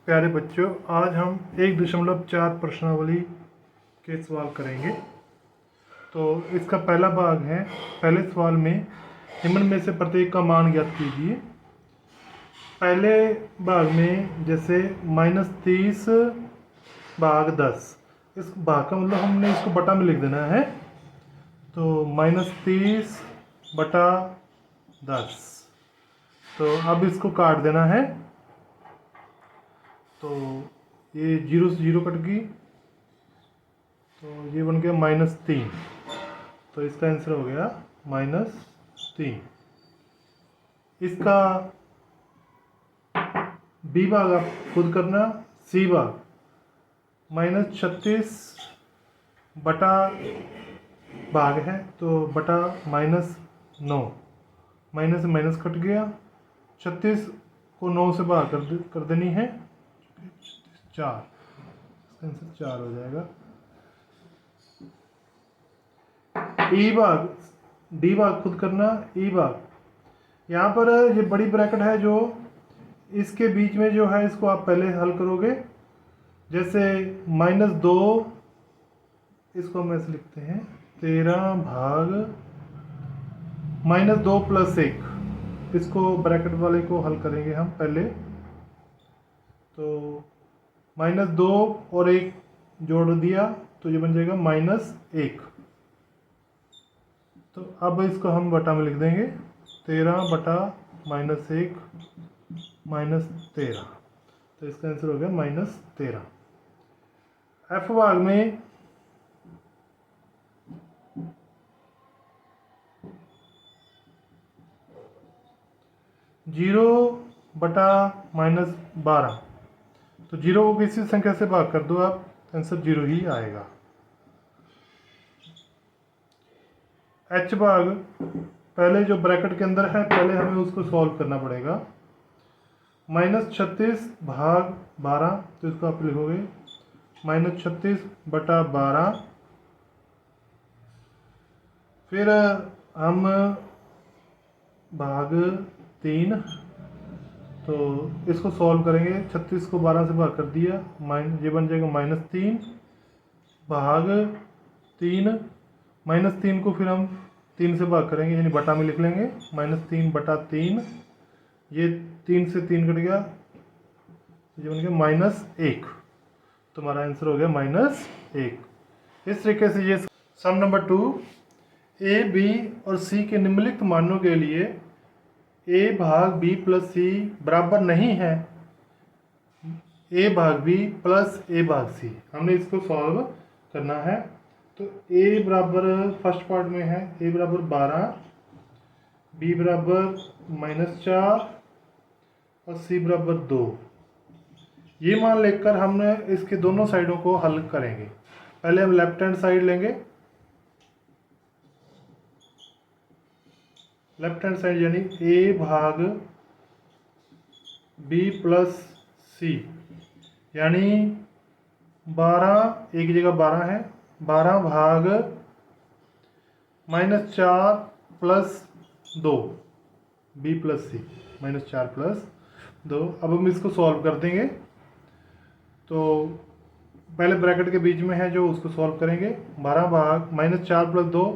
प्यारे बच्चों, आज हम 1.4 प्रश्नावली के सवाल करेंगे। तो इसका पहला भाग है। पहले सवाल में निम्न में से प्रत्येक का मान ज्ञात कीजिए। पहले भाग में जैसे -30 भाग 10, इस भाग का मतलब हमने इसको बटा में लिख देना है। तो -30 बटा 10, तो अब इसको काट देना है। तो ये 0 से 0 कट गई, तो ये बन गया -3। तो इसका आंसर हो गया -3। इसका बी भाग आप खुद करना। सी भाग -36 बटा भाग है, तो बटा -9, माइनस से माइनस कट गया। 36 को 9 से भाग कर देनी है, 4। इसका आंसर 4 हो जाएगा। ई भाग डी भाग खुद करना। ई भाग यहाँ पर ये बड़ी ब्रैकेट है जो इसके बीच में जो है, इसको आप पहले हल करोगे। जैसे -2, इसको हम ऐसे लिखते हैं 13 भाग -2 + 1। इसको ब्रैकेट वाले को हल करेंगे हम पहले। तो -2 और 1 जोड़ दिया, तो ये बन जाएगा -1। तो अब इसको हम बटा में लिख देंगे 13 बटा -1 -13। तो इसका आंसर हो गया -13। एफ भाग में जीरो बटा -12, तो 0 को किसी संख्या से भाग कर दो आप, आंसर 0 ही आएगा। एच भाग पहले जो ब्रैकेट के अंदर है, पहले हमें उसको सॉल्व करना पड़ेगा। -36 भाग 12, तो इसको आप लिखोगे -36 बटा 12। फिर हम भाग 3, तो इसको सॉल्व करेंगे। 36 को 12 से भाग कर दिया, ये बन जाएगा -3 भाग 3। -3 को फिर हम 3 से भाग करेंगे, यानी बटा में लिख लेंगे -3 बटा 3। ये 3 से 3 कट गया, ये बन गया -1। तुम्हारा आंसर हो गया -1। इस तरीके से ये सम नंबर 2, ए, बी और सी के निम्नलिखित मानों के लिए a भाग b + c बराबर नहीं है a भाग b + a भाग c। हमने इसको सॉल्व करना है। तो a बराबर फर्स्ट पार्ट में है, a बराबर 12, b बराबर -4 और c बराबर 2। ये मान लेकर हमने इसके दोनों साइडों को हल करेंगे। पहले हम लेफ्ट हैंड साइड लेंगे। लेफ्ट हैंड साइड यानी a भाग b + c, यानी 12, एक की जगह 12 है, 12 भाग -4 + 2, b + c, -4 + 2। अब हम इसको सॉल्व कर देंगे। तो पहले ब्रैकेट के बीच में है जो, उसको सॉल्व करेंगे। 12 भाग -4 + 2,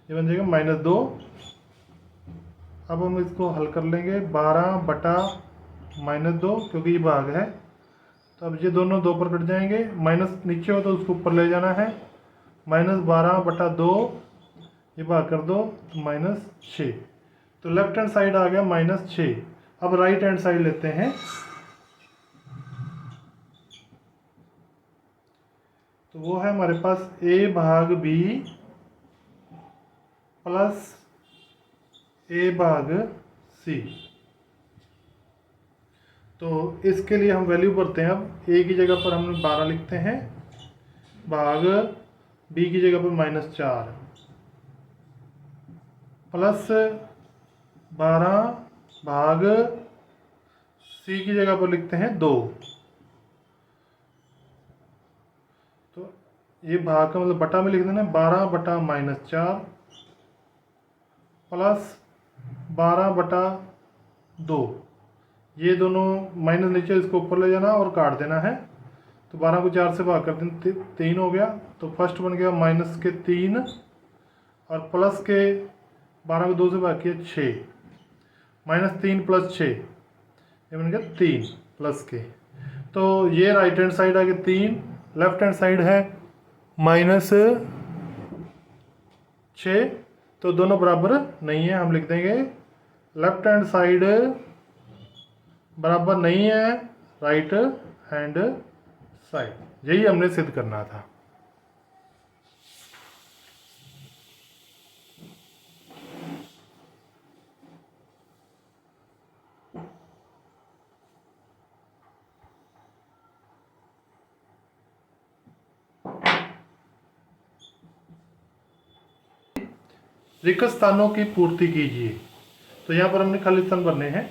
ये बन जाएगा -2। अब हम इसको हल कर लेंगे। 12 बटा -2, क्योंकि ये भाग है, तो अब ये दोनों 2 पर कट जाएंगे। माइनस नीचे हो तो उसको ऊपर ले जाना है। -12 बटा 2, ये भाग कर दो, तो -6। तो लेफ्ट हैंड साइड आ गया -6। अब राइट हैंड साइड लेते हैं। तो वो है हमारे पास a भाग b + a भाग c। तो इसके लिए हम वैल्यू भरते हैं। अब a की जगह पर हम 12 लिखते हैं, भाग b की जगह पर -4, प्लस 12 भाग c की जगह पर लिखते हैं 2। तो ये भाग का मतलब बटा में लिख देना, 12 बटा -4 प्लस 12 बटा 2, ये दोनों माइनस नीचे, इसको ऊपर ले जाना और काट देना है। तो 12 को 4 से भाग कर दें, 3 हो गया। तो फर्स्ट बन गया माइनस के 3 और प्लस के 12 को 2 से भाग किया 6, -3 + 6, ये बन गया 3 प्लस के। तो ये राइट हैंड साइड आ गया 3, लेफ्ट हैंड साइड है -6। तो दोनों बराबर नहीं है, हम लिख देंगे लेफ्ट हैंड साइड बराबर नहीं है राइट हैंड साइड। यही हमने सिद्ध करना था। रिक्त स्थानों की पूर्ति कीजिए। तो यहाँ पर हमने खाली स्थान भरने हैं।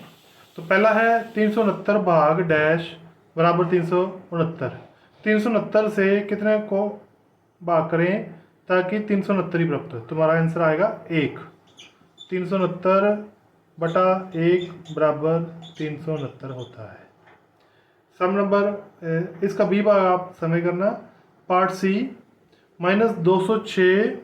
तो पहला है 369 भाग डैश बराबर 369। 369 से कितने को भाग करें ताकि 369 ही प्राप्त हो? तुम्हारा आंसर आएगा 1। 369 बटा 1 बराबर 369 होता है। सम नंबर इसका बी भाग आप समय करना। पार्ट सी -206,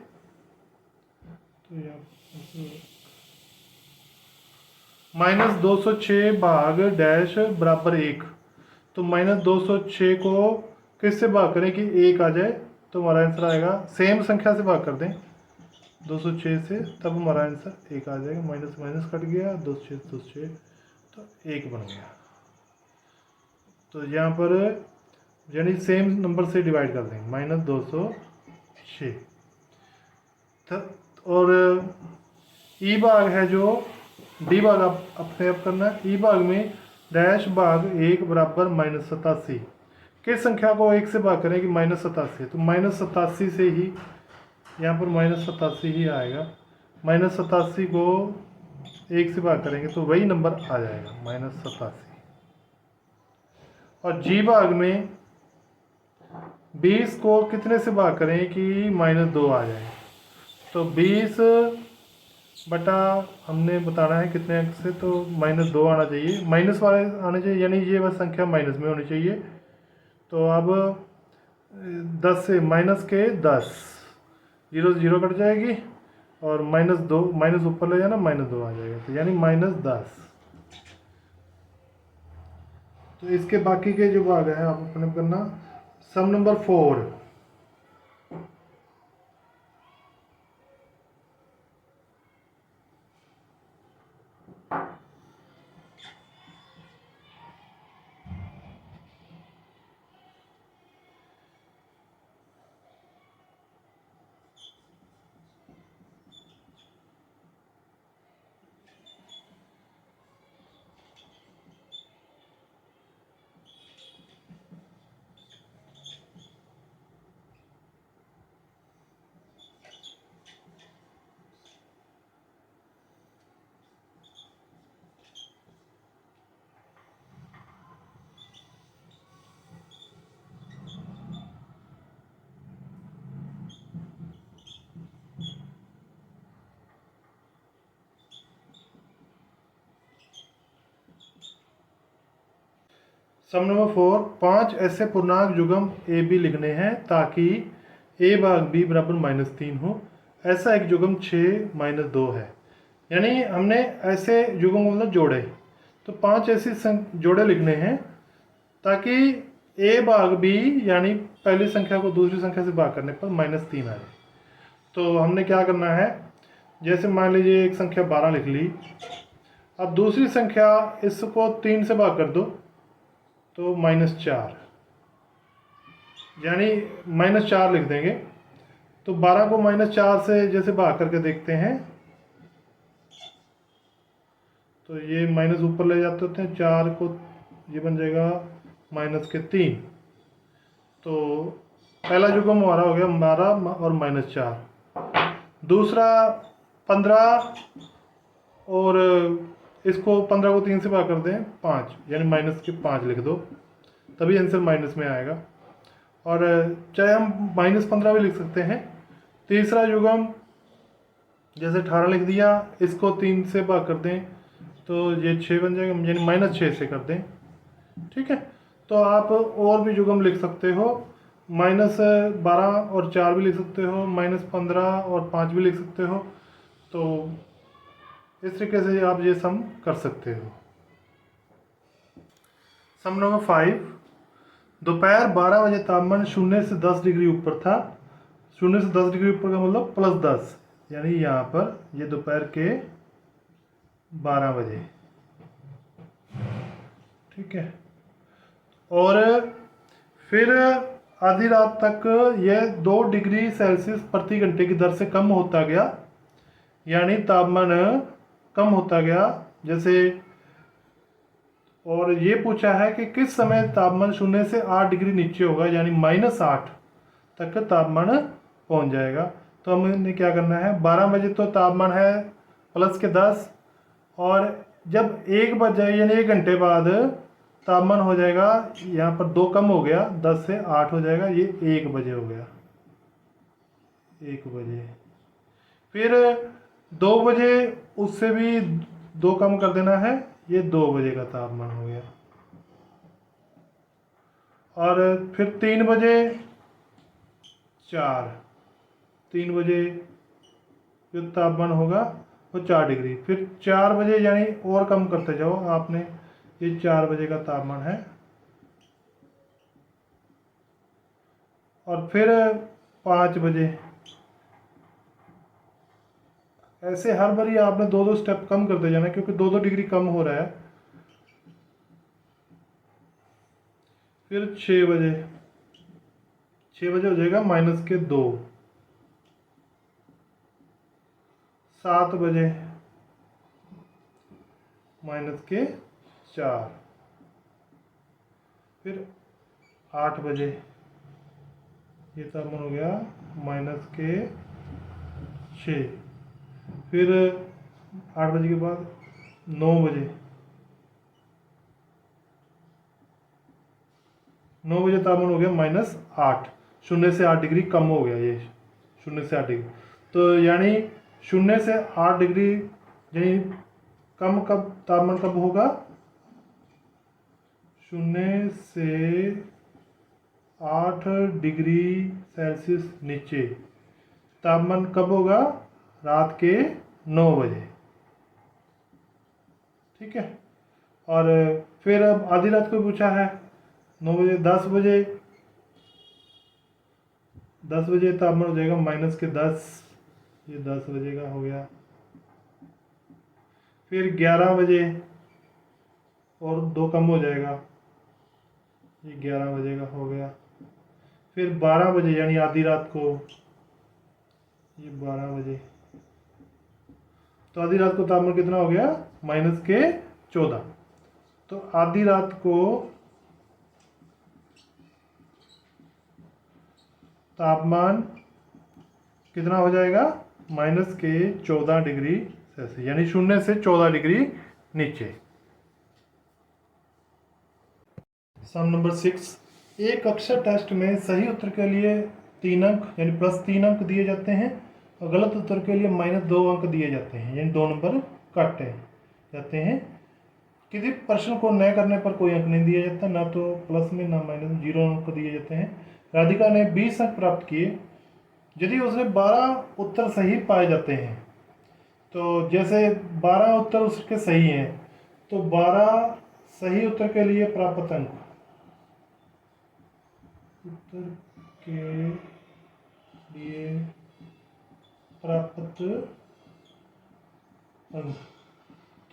-206 भाग डैश बराबर 1। तो -206 को किससे भाग करें कि 1 आ जाए? तो हमारा आंसर आएगा, सेम संख्या से भाग कर दें 206 से, तब हमारा आंसर 1 आ जाएगा। माइनस माइनस कट गया, 206 तो 1 बन गया। तो यहाँ पर यानी सेम नंबर से डिवाइड कर देंगे, -206। और ई भाग है जो डी भाग आप अपने आप करना है। ई भाग में डैश भाग 1 बराबर -87। किस संख्या को 1 से भाग करें कि -87? तो -87 से ही यहाँ पर -87 ही आएगा। -87 को 1 से भाग करेंगे तो वही नंबर आ जाएगा, -87। और जी भाग में 20 को कितने से भाग करें कि -2 आ जाए? तो 20 बटा हमने बताना है कितने अंक से, तो -2 आना चाहिए, माइनस वाले आने चाहिए, यानी ये बस संख्या माइनस में होनी चाहिए। तो अब 10 से माइनस के 10, 0 से 0 कट जाएगी और -2 माइनस ऊपर ले जाना, -2 आ जाएगा, तो यानी -10। तो इसके बाकी के जो भाग हैं आप अपने करना। सम नंबर 4, सम नंबर 4, 5 ऐसे पूर्णांक युग्म ए बी लिखने हैं ताकि ए भाग बी बराबर -3 हो। ऐसा एक युग्म 6 - 2 है। यानी हमने ऐसे युग्म मतलब जोड़े, तो 5 ऐसी जोड़े लिखने हैं ताकि ए भाग बी यानी पहली संख्या को दूसरी संख्या से भाग करने पर -3 आ जाए। तो हमने क्या करना है, जैसे मान लीजिए एक संख्या 12 लिख ली, अब दूसरी संख्या इसको 3 से भाग कर दो तो -4, यानी -4 लिख देंगे। तो 12 को -4 से जैसे भाग करके देखते हैं तो ये माइनस ऊपर ले जाते होते हैं, 4 को ये बन जाएगा -3। तो पहला युग्म हमारा हो गया 12 और -4। दूसरा 15 और इसको 15 को 3 से भाग कर दें 5, यानी -5 लिख दो, तभी आंसर माइनस में आएगा। और चाहे हम -15 भी लिख सकते हैं। तीसरा युग्म जैसे 18 लिख दिया, इसको 3 से भाग कर दें तो ये 6 बन जाएगा, यानी -6 से कर दें। ठीक है, तो आप और भी जुगम लिख सकते हो, -12 और 4 भी लिख सकते हो, -15 और 5 भी लिख सकते हो। तो इस तरीके से आप ये सम कर सकते हो। सम नंबर 5, दोपहर 12 बजे तापमान 0 से 10 डिग्री ऊपर था। 0 से 10 डिग्री ऊपर का मतलब +10, यानी यहाँ पर ये दोपहर के 12 बजे। ठीक है, और फिर आधी रात तक यह 2 डिग्री सेल्सियस प्रति घंटे की दर से कम होता गया, यानी तापमान कम होता गया जैसे। और ये पूछा है कि किस समय तापमान 0 से 8 डिग्री नीचे होगा, यानी -8 तक का तापमान पहुंच जाएगा। तो हमें क्या करना है, 12 बजे तो तापमान है +10, और जब 1 बज जाए यानी 1 घंटे बाद तापमान हो जाएगा, यहाँ पर 2 कम हो गया, 10 से 8 हो जाएगा, ये 1 बजे हो गया, 1 बजे। फिर 2 बजे उससे भी 2 कम कर देना है, ये 2 बजे का तापमान हो गया। और फिर 3 बजे 4, 3 बजे जो तापमान होगा वो 4 डिग्री। फिर 4 बजे यानी और कम करते जाओ आपने, ये 4 बजे का तापमान है। और फिर 5 बजे, ऐसे हर बारी आपने 2-2 स्टेप कम करते जाना, क्योंकि 2-2 डिग्री कम हो रहा है। फिर 6 बजे, 6 बजे हो जाएगा -2। 7 बजे -4। फिर 8 बजे ये तापमान हो गया -6। फिर 8 बजे के बाद 9 बजे, 9 बजे तापमान हो गया -8, 0 से 8 डिग्री कम हो गया ये, 0 से 8 डिग्री। तो यानी 0 से 8 डिग्री यानी कम कब तापमान कब होगा, 0 से 8 डिग्री सेल्सियस नीचे तापमान कब होगा, रात के 9 बजे। ठीक है, और फिर अब आधी रात को पूछा है, 9 बजे, 10 बजे, 10 बजे तापमान हो जाएगा -10, ये 10 बजे का हो गया। फिर 11 बजे और 2 कम हो जाएगा, ये 11 बजे का हो गया। फिर 12 बजे यानी आधी रात को, ये 12 बजे। तो आधी रात को तापमान कितना हो गया, -14। तो आधी रात को तापमान कितना हो जाएगा, -14 डिग्री सेल्सियस, यानी 0 से 14 डिग्री नीचे। सम नंबर 6, एक अक्षर टेस्ट में सही उत्तर के लिए 3 अंक यानी +3 अंक दिए जाते हैं, और गलत उत्तर के लिए -2 अंक दिए जाते हैं, यानी 2 नंबर काटे जाते हैं। किसी प्रश्न को न करने पर कोई अंक नहीं दिया जाता, ना तो प्लस में ना माइनस, 0 अंक दिए जाते हैं। राधिका ने 20 अंक प्राप्त किए यदि उसने 12 उत्तर सही पाए जाते हैं। तो जैसे 12 उत्तर उसके सही हैं, तो 12 सही उत्तर के लिए प्राप्त अंक, उत्तर के लिए प्राप्त अंक,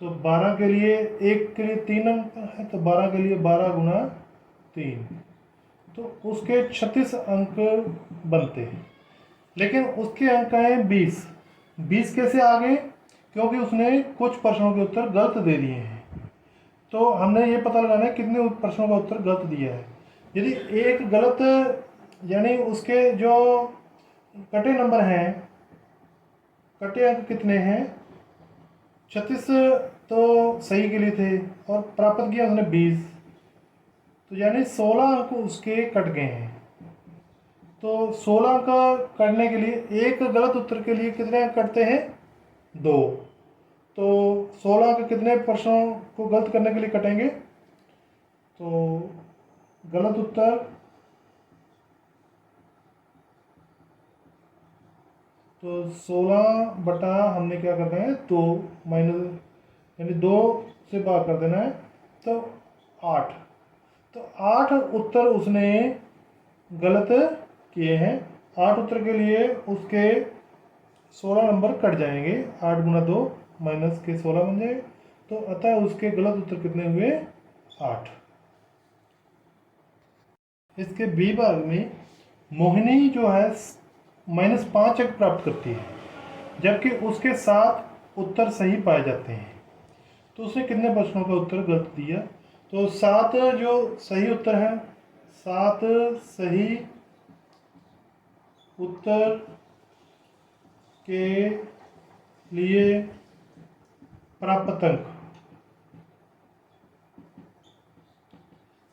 तो 12 के लिए, एक के लिए 3 अंक है, तो 12 के लिए 12 गुना 3, तो उसके 36 अंक बनते हैं। लेकिन उसके अंक आए 20। 20 कैसे आ गए, क्योंकि उसने कुछ प्रश्नों के उत्तर गलत दे दिए हैं। तो हमने ये पता लगाना है कितने प्रश्नों का उत्तर गलत दिया है। यदि एक गलत, यानी उसके जो कटे नंबर हैं, कटे अंक कितने हैं, 36 तो सही के लिए थे, और प्राप्त किया उसने 20, तो यानी 16 अंक उसके कट गए हैं। तो 16 अंक कटने के लिए एक गलत उत्तर के लिए कितने अंक कटते हैं, 2। तो 16 के कितने प्रश्नों को गलत करने के लिए कटेंगे? तो गलत उत्तर तो 16 बटा हमने क्या करना है, 2 माइनस यानी 2 से भाग कर देना है, तो 8। तो 8 उत्तर उसने गलत किए हैं। 8 उत्तर के लिए उसके 16 नंबर कट जाएंगे। 8 गुना 2 माइनस के 16 बन जाएंगे। तो अतः उसके गलत उत्तर कितने हुए? 8। इसके बी भाग में मोहिनी जो है -5 अंक प्राप्त करती है, जबकि उसके 7 उत्तर सही पाए जाते हैं। तो उसने कितने प्रश्नों का उत्तर गलत दिया? तो 7 जो सही उत्तर हैं, 7 सही उत्तर के लिए प्राप्त अंक,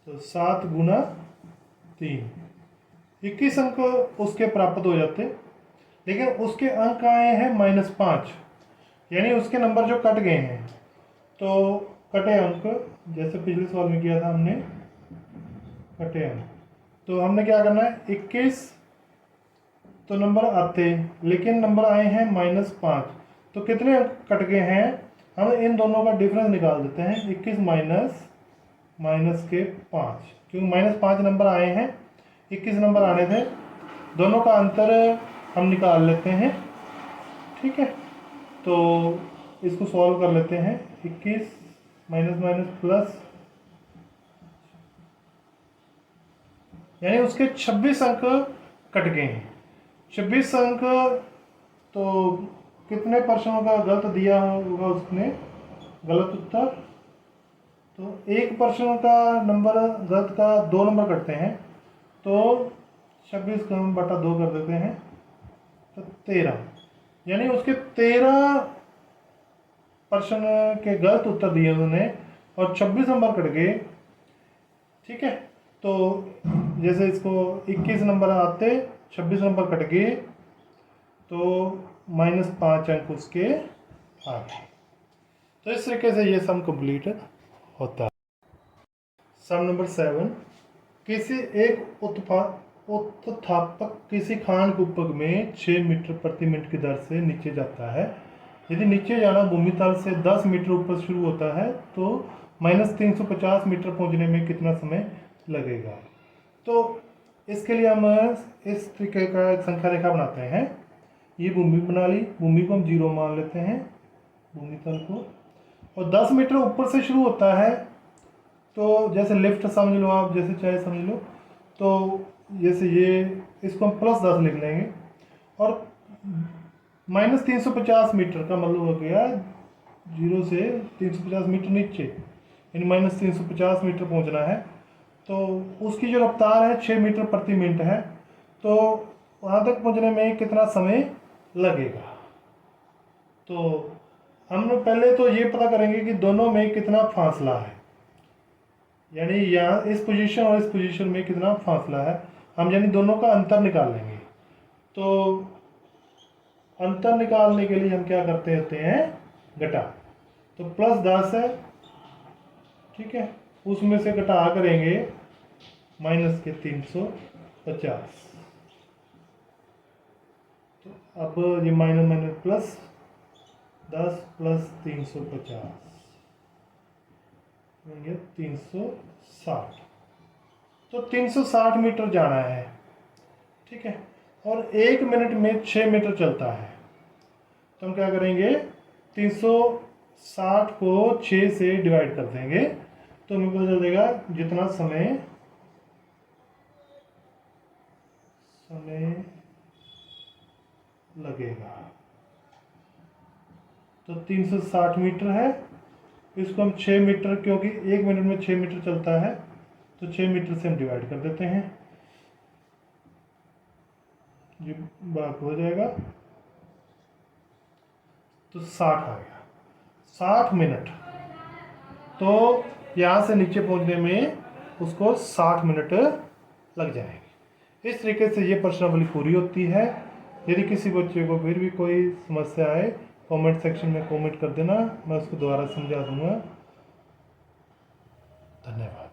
तो 7 गुना 3, 21 अंक उसके प्राप्त हो जाते। लेकिन उसके अंक आए हैं -5, यानी उसके नंबर जो कट गए हैं। तो कटे अंक, जैसे पिछले सवाल में किया था हमने, कटे अंक, तो हमने क्या करना है, 21 तो नंबर आते, लेकिन नंबर आए हैं -5। तो कितने अंक कट गए हैं? हम इन दोनों का डिफरेंस निकाल देते हैं। 21 माइनस के 5, क्योंकि -5 नंबर आए हैं, 21 नंबर आने थे, दोनों का अंतर हम निकाल लेते हैं। ठीक है, तो इसको सॉल्व कर लेते हैं। 21 माइनस माइनस प्लस, यानी उसके 26 अंक कट गए हैं। 26 अंक, तो कितने प्रश्नों का गलत दिया होगा उसने गलत उत्तर? तो एक प्रश्न का नंबर गलत का 2 नंबर कटते हैं, तो 26 का हम बटा 2 कर देते हैं, तो 13, यानी उसके 13 प्रश्न के गलत उत्तर दिए उन्होंने और 26 नंबर कट गए। ठीक है, तो जैसे इसको 21 नंबर आते, 26 नंबर कट गए, तो -5 अंक उसके आ गए। तो इस तरीके से ये सम कंप्लीट होता है। सम नंबर 7, किसी एक उत्थापक किसी खान कुपक में 6 मीटर प्रति मिनट की दर से नीचे जाता है। यदि नीचे जाना भूमि तल से 10 मीटर ऊपर शुरू होता है, तो -350 मीटर पहुंचने में कितना समय लगेगा? तो इसके लिए हम इस तरीके का एक संख्या रेखा बनाते हैं। ये भूमि बना ली, भूमि को हम 0 मान लेते हैं, भूमि तल को, और 10 मीटर ऊपर से शुरू होता है। तो जैसे लिफ्ट समझ लो आप, जैसे चाहे समझ लो, तो जैसे ये इसको हम +10 लिख लेंगे, और -350 मीटर का मतलब हो गया 0 से 350 मीटर नीचे, यानी -350 मीटर पहुंचना है। तो उसकी जो रफ्तार है 6 मीटर प्रति मिनट है, तो वहाँ तक पहुंचने में कितना समय लगेगा? तो हम पहले तो ये पता करेंगे कि दोनों में कितना फासला है, यानी यहाँ इस पोजीशन और इस पोजीशन में कितना फासला है, हम यानी दोनों का अंतर निकाल लेंगे। तो अंतर निकालने के लिए हम क्या करते होते हैं, घटा, तो +10 है, ठीक है, उसमें से घटा करेंगे माइनस के 350। तो अब ये माइनस माइनस प्लस 10 + 350 360। तो 360 मीटर जाना है, ठीक है, और 1 मिनट में 6 मीटर चलता है। तो हम क्या करेंगे, 360 को 6 से डिवाइड कर देंगे, तो हमें पता चल जाएगा जितना समय लगेगा। तो 360 मीटर है, इसको हम 6 मीटर, क्योंकि 1 मिनट में 6 मीटर चलता है, तो 6 मीटर से हम डिवाइड कर देते हैं, ये बात हो जाएगा, तो 60 आ गया, 60 मिनट। तो यहाँ से नीचे पहुँचने में उसको 60 मिनट लग जाएंगे। इस तरीके से ये प्रश्नावली पूरी होती है। यदि किसी बच्चे को फिर भी कोई समस्या आए कमेंट सेक्शन में कमेंट कर देना, मैं उसको दोबारा समझा दूंगा। धन्यवाद।